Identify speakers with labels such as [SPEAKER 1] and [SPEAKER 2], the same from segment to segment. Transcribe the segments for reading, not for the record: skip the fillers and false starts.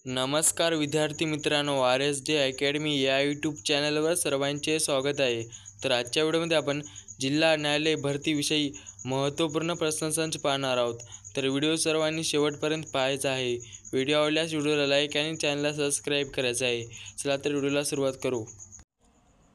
[SPEAKER 1] नमस्कार विद्यार्थी मित्रांनो, आर एस डी अकॅडमी या यूट्यूब चॅनलवर सर्वांचे स्वागत आहे. तर आजच्या व्हिडिओमध्ये आपण जिल्हा न्यायालय भरतीविषयी महत्त्वपूर्ण प्रश्नसंच पाहणार आहोत. तर व्हिडिओ सर्वांनी शेवटपर्यंत पाहायचा आहे. व्हिडिओ आवडल्यास व्हिडिओला लाईक आणि चॅनलला सबस्क्राईब करायचं आहे. चला तर व्हिडिओला सुरुवात करू.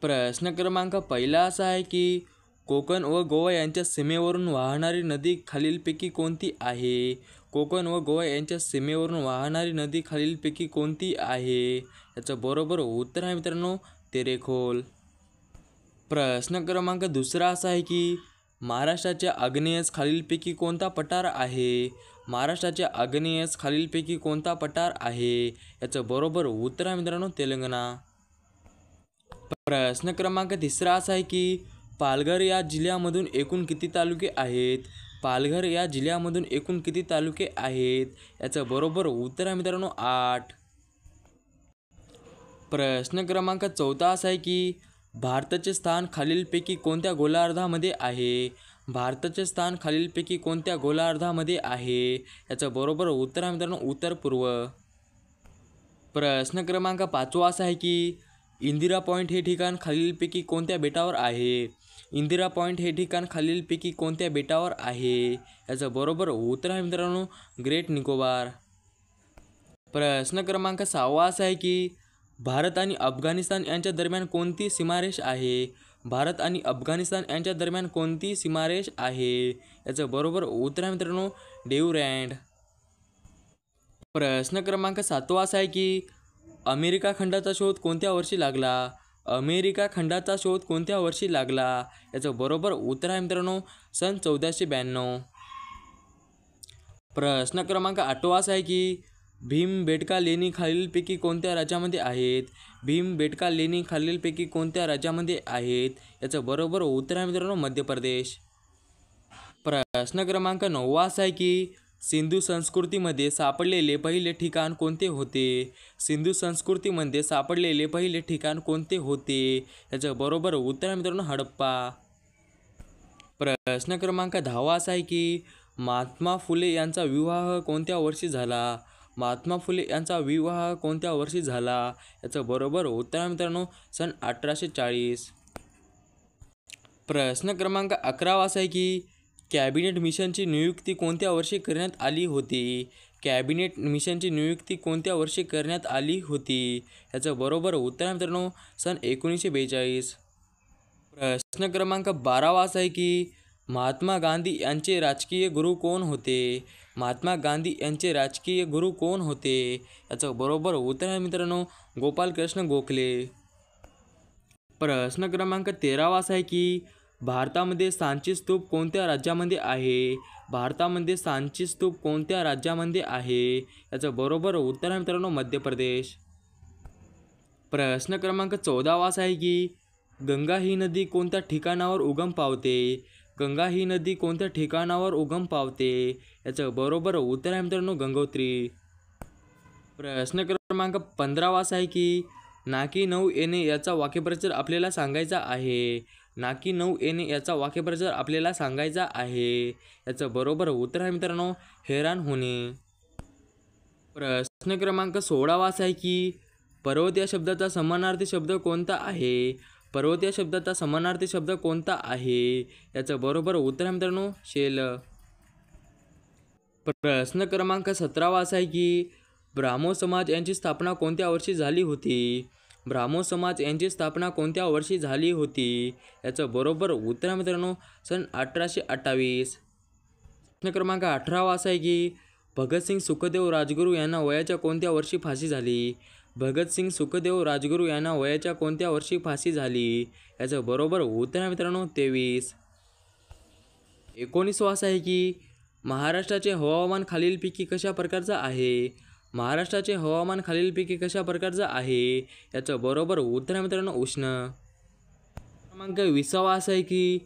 [SPEAKER 1] प्रश्न क्रमांक पहिला असा आहे की कोकण व गोवा यांच्या सीमेवरून वाहणारी नदी खालीलपैकी कोणती आहे? कोकण व गोवा यांच्या सीमेवरून वाहणारी नदी खालीलपैकी कोणती आहे? याचं बरोबर उत्तर आहे मित्रांनो तेरेखोल. प्रश्न क्रमांक दुसरा असा आहे की महाराष्ट्राच्या आग्नेयेस खालीलपैकी कोणता पठार आहे? महाराष्ट्राच्या आग्नेयेस खालीलपैकी कोणता पठार आहे? याचं बरोबर उत्तर आहे मित्रांनो तेलंगणा. प्रश्न क्रमांक तिसरा असा आहे की पालघर या जिल्ह्यामधून एकूण किती तालुके आहेत? पालघर या जिल्ह्यामधून एकूण किती तालुके आहेत? याचं बरोबर उत्तर आहे मित्रांनो 8. प्रश्न क्रमांक चौथा असा आहे की भारताचे स्थान खालीलपैकी कोणत्या गोलार्धामध्ये आहे? भारताचे स्थान खालीलपैकी कोणत्या गोलार्धामध्ये आहे? याचं बरोबर उत्तर आहे मित्रांनो उत्तर पूर्व. प्रश्न क्रमांक पाचवा असा आहे की इंदिरा पॉईंट हे ठिकाण खालीलपैकी कोणत्या बेटावर आहे? इंदिरा पॉईंट हे ठिकाण खालीलपैकी कोणत्या बेटावर आहे? याचं बरोबर उत्तर आहे मित्रांनो ग्रेट निकोबार. प्रश्न क्रमांक सहावा असा आहे की भारत आणि अफगाणिस्तान यांच्या दरम्यान कोणती सीमारेष आहे? भारत आणि अफगाणिस्तान यांच्या दरम्यान कोणती सीमारेष आहे? याचं बरोबर उत्तर आहे मित्रांनो ड्युरँड. प्रश्न क्रमांक सातवा असा आहे की अमेरिका खंडाचा शोध कोणत्या वर्षी लागला? अमेरिका खंडाचा शोध कोणत्या वर्षी लागला? याचं बरोबर उत्तर आहे मित्रांनो सन 1492. प्रश्न क्रमांक आठवा असा आहे की भीमबेटका लेणी खालीलपैकी कोणत्या राज्यामध्ये आहेत? भीमबेटका लेणी खालीलपैकी कोणत्या राज्यामध्ये आहेत? याचं बरोबर उत्तर आहे मित्रांनो मध्य प्रदेश. प्रश्न क्रमांक नववा असा आहे की सिंधू संस्कृतीमध्ये सापडलेले पहिले ठिकाण कोणते होते? सिंधू संस्कृतीमध्ये सापडलेले पहिले ठिकाण कोणते होते? याचं बरोबर उत्तर आहे मित्रांनो हडप्पा. प्रश्न क्रमांक 10वा असा आहे की महात्मा फुले यांचा विवाह कोणत्या वर्षी झाला? महात्मा फुले यांचा विवाह कोणत्या वर्षी झाला? याचं बरोबर उत्तर आहे मित्रांनो सन 1840. प्रश्न क्रमांक 11वा असा आहे की कॅबिनेट मिशनची नियुक्ती कोणत्या वर्षी करण्यात आली होती? कॅबिनेट मिशनची नियुक्ती कोणत्या वर्षी करण्यात आली होती? याचं बरोबर उत्तर आहे मित्रांनो सन 1942. प्रश्न क्रमांक 12वा असा आहे की महात्मा गांधी यांचे राजकीय गुरु कोण होते? महात्मा गांधी यांचे राजकीय गुरु कोण होते? याचं बरोबर उत्तर आहे मित्रांनो गोपालकृष्ण गोखले. प्रश्न क्रमांक 13वा असा आहे की भारतामध्ये सांची स्तूप कोणत्या राज्यामध्ये आहे? भारतामध्ये सांची स्तूप कोणत्या राज्यामध्ये आहे? याचं बरोबर उत्तर आहे मित्रांनो मध्य प्रदेश. प्रश्न क्रमांक 14वा असा आहे की गंगा ही नदी कोणत्या ठिकाणावर उगम पावते? गंगा ही नदी कोणत्या ठिकाणावर उगम पावते? याचं बरोबर उत्तर आहे मित्रांनो गंगोत्री. प्रश्न क्रमांक 15वा असा आहे की नाकी नऊ येणे याचा वाक्यप्रचार आपल्याला सांगायचा आहे. नाकी नऊ येणे याचा वाक्यप्रचार आपल्याला सांगायचा आहे. याचं बरोबर उत्तर आहे मित्रांनो हैराण होणे. प्रश्न क्रमांक 16वा असा आहे की पर्वत या शब्दाचा समानार्थी शब्द कोणता आहे? पर्वत या शब्दाचा समानार्थी शब्द कोणता आहे? याचं बरोबर उत्तर आहे मित्रांनो शेल. प्रश्न क्रमांक 17वा असा आहे की ब्राह्मो समाज यांची स्थापना कोणत्या वर्षी झाली होती? ब्राह्मो समाज यांची स्थापना कोणत्या वर्षी झाली होती? याचं बरोबर उत्तर आहे मित्रांनो सन 1828. प्रश्न क्रमांक 18वा असा आहे की भगतसिंग सुखदेव राजगुरू यांना वयाच्या कोणत्या वर्षी फाशी झाली? भगतसिंग सुखदेव राजगुरू यांना वयाच्या कोणत्या वर्षी फाशी झाली? याचं बरोबर उत्तर आहे मित्रांनो 23. 19वा असा आहे की महाराष्ट्राचे हवामान खालीलपैकी कशा प्रकारचं आहे? महाराष्ट्राचे हवामान खालीलपैकी कशा प्रकारचं आहे? याचं बरोबर उत्तर आहे मित्रांनो उष्ण. क्रमांक 20वा असा आहे की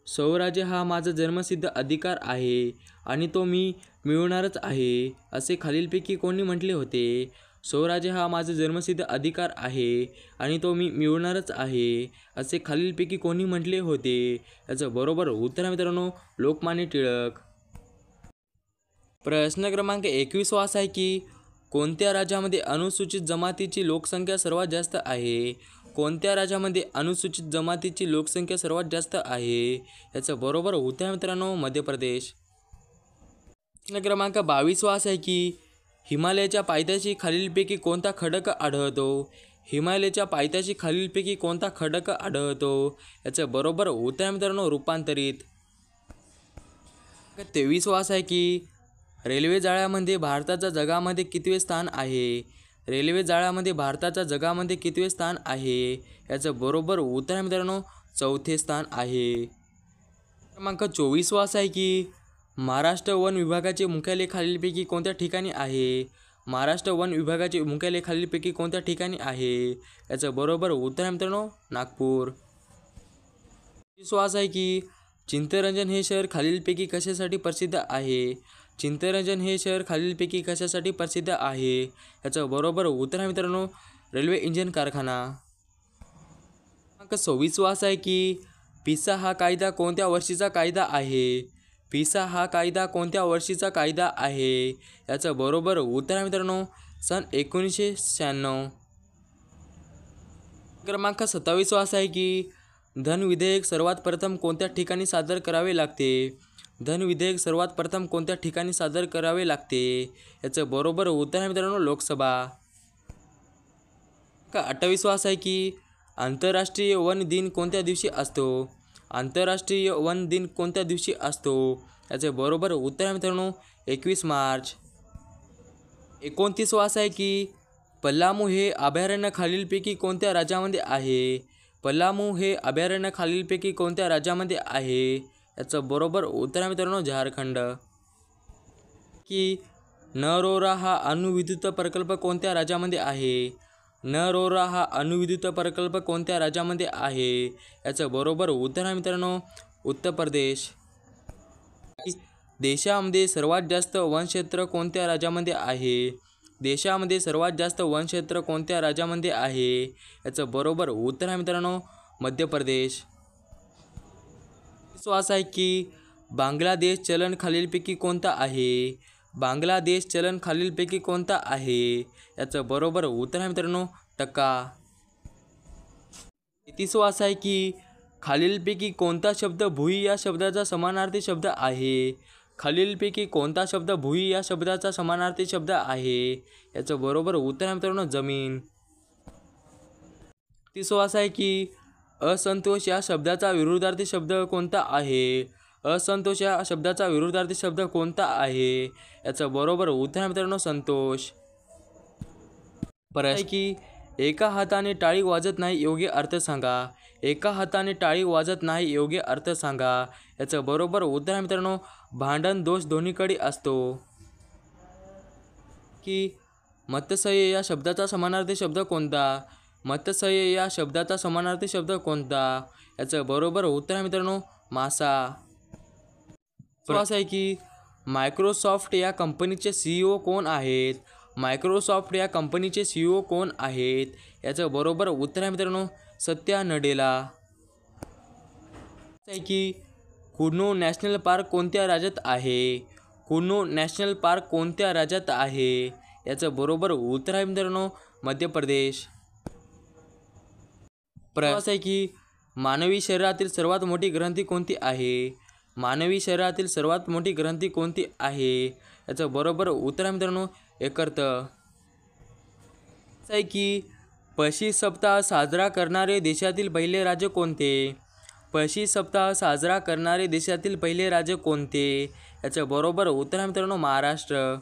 [SPEAKER 1] स्वराज्य हा माझा जन्मसिद्ध अधिकार आहे आणि तो मी मिळवणारच आहे असे खालीलपैकी कोणी म्हटले होते? स्वराज्य हा माझा जन्मसिद्ध अधिकार आहे आणि तो मी मिळवणारच आहे असे खालीलपैकी कोणी म्हटले होते? याचं बरोबर उत्तर आहे मित्रांनो लोकमान्य टिळक. प्रश्न क्रमांक 21वा असा आहे की कोणत्या राज्यामध्ये अनुसूचित जमातीची लोकसंख्या सर्वात जास्त आहे? कोणत्या राज्यामध्ये अनुसूचित जमातीची लोकसंख्या सर्वात जास्त आहे? याचं बरोबर उत्तर आहे मित्रांनो मध्य प्रदेश. प्रश्न क्रमांक 22 असा आहे की हिमालयाच्या पायथ्याशी खालीलपैकी कोणता खडक आढळतो? हिमालयाच्या पायथ्याशी खालीलपैकी कोणता खडक आढळतो? याचं बरोबर उत्तर आहे मित्रांनो रूपांतरित. 23 असा आहे की रेल्वे जाळ्यामध्ये भारताचा जगामध्ये कितवे स्थान आहे? रेल्वे जाळ्यामध्ये भारताचा जगामध्ये कितवे स्थान आहे? याचं बरोबर उत्तर आहे मित्रांनो चौथे स्थान आहे. क्रमांक 24 असा आहे की महाराष्ट्र वन विभागाचे मुख्यालय खालीलपैकी कोणत्या ठिकाणी आहे? महाराष्ट्र वन विभागाचे मुख्यालय खालीलपैकी कोणत्या ठिकाणी आहे? याचं बरोबर उत्तर आहे मित्रांनो नागपूर. 25 असा आहे की चित्तरंजन हे शहर खालीलपैकी कशासाठी प्रसिद्ध आहे? चित्तरंजन हे शहर खालीलपैकी कशासाठी प्रसिद्ध आहे? याचं बरोबर उत्तर आहे मित्रांनो रेल्वे इंजिन कारखाना. 26 असा आहे की पिसा हा कायदा कोणत्या वर्षीचा कायदा आहे? पिसा हा कायदा कोणत्या वर्षीचा कायदा आहे? याचं बरोबर उत्तर आहे मित्रांनो सन 1996. क्रमांक 27 असा आहे की धन विधेयक सर्वात प्रथम कोणत्या ठिकाणी सादर करावे लागते? धन विधेयक सर्वात प्रथम कोणत्या ठिकाणी सादर करावे लागते? याचं बरोबर उत्तर आहे मित्रांनो लोकसभा. 28 असा आहे की आंतरराष्ट्रीय वन दिन कोणत्या दिवशी असतो? आंतरराष्ट्रीय वन दिन कोणत्या दिवशी असतो? याचे बरोबर उत्तर आहे मित्रांनो 21 मार्च. 29 असा आहे की पलामू हे अभयारण्य खालीलपैकी कोणत्या राज्यामध्ये आहे? पलामू हे अभयारण्य खालीलपैकी कोणत्या राज्यामध्ये आहे? याचं बरोबर उत्तर आहे मित्रांनो झारखंड. की नरोरा हा अणुविद्युत प्रकल्प कोणत्या राज्यामध्ये आहे? नरोरा हा अणुविद्युत प्रकल्प कोणत्या राज्यामध्ये आहे? याचं बरोबर उत्तर आहे मित्रांनो उत्तर प्रदेश. देशामध्ये सर्वात जास्त वनक्षेत्र कोणत्या राज्यामध्ये आहे? देशामध्ये सर्वात जास्त वनक्षेत्र कोणत्या राज्यामध्ये आहे? याचं बरोबर उत्तर आहे मित्रांनो मध्य प्रदेश. असा आहे की बांगलादेश चलन खालीलपैकी कोणता आहे? बांगलादेश चलन खालीलपैकी कोणता आहे? याचं बरोबर उत्तर आहे मित्रांनो टक्का. 33 असा आहे की खालीलपैकी कोणता शब्द भुई या शब्दाचा समानार्थी शब्द आहे? खालीलपैकी कोणता शब्द भुई या शब्दाचा समानार्थी शब्द आहे? याचं बरोबर उत्तर आहे मित्रांनो जमीन. 30 असा आहे की असंतोष या शब्दाचा विरुद्धार्थी शब्द कोणता आहे? असंतोष या शब्दाचा विरुद्धार्थी शब्द कोणता आहे? याचं बरोबर उत्तर आहे मित्रांनो संतोष. परत की एका हाताने टाळी वाजत नाही योग्य अर्थ सांगा. एका हाताने टाळी वाजत नाही योग्य अर्थ सांगा. याचं बरोबर उत्तर आहे मित्रांनो भांडण दोष दोन्हीकडे असतो. की मत्स्य या शब्दाचा समानार्थी शब्द कोणता? मत्स्य या शब्दाचा समानार्थी शब्द कोणता? याचं बरोबर उत्तर आहे मित्रांनो मासा. असं आहे की मायक्रोसॉफ्ट या कंपनीचे CEO कोण आहेत? मायक्रोसॉफ्ट या कंपनीचे CEO कोण आहेत? याचं बरोबर उत्तर आहे मित्रांनो सत्या नडेला. आहे की कुनो नॅशनल पार्क कोणत्या राज्यात आहे? कुनो नॅशनल पार्क कोणत्या राज्यात आहे? याचं बरोबर उत्तर आहे मित्रांनो मध्य प्रदेश. असं आहे की मानवी शरीरातील सर्वात मोठी ग्रंथी कोणती आहे? मानवी शरीरातील सर्वात मोठी ग्रंथी कोणती आहे? याचं बरोबर उत्तर आहे मित्रांनो यकृत. असं आहे की पशी सप्ताह साजरा करणारे देशातील पहिले राज्य कोणते? पशी सप्ताह साजरा करणारे देशातील पहिले राज्य कोणते? याचं बरोबर उत्तर आहे मित्रांनो महाराष्ट्र.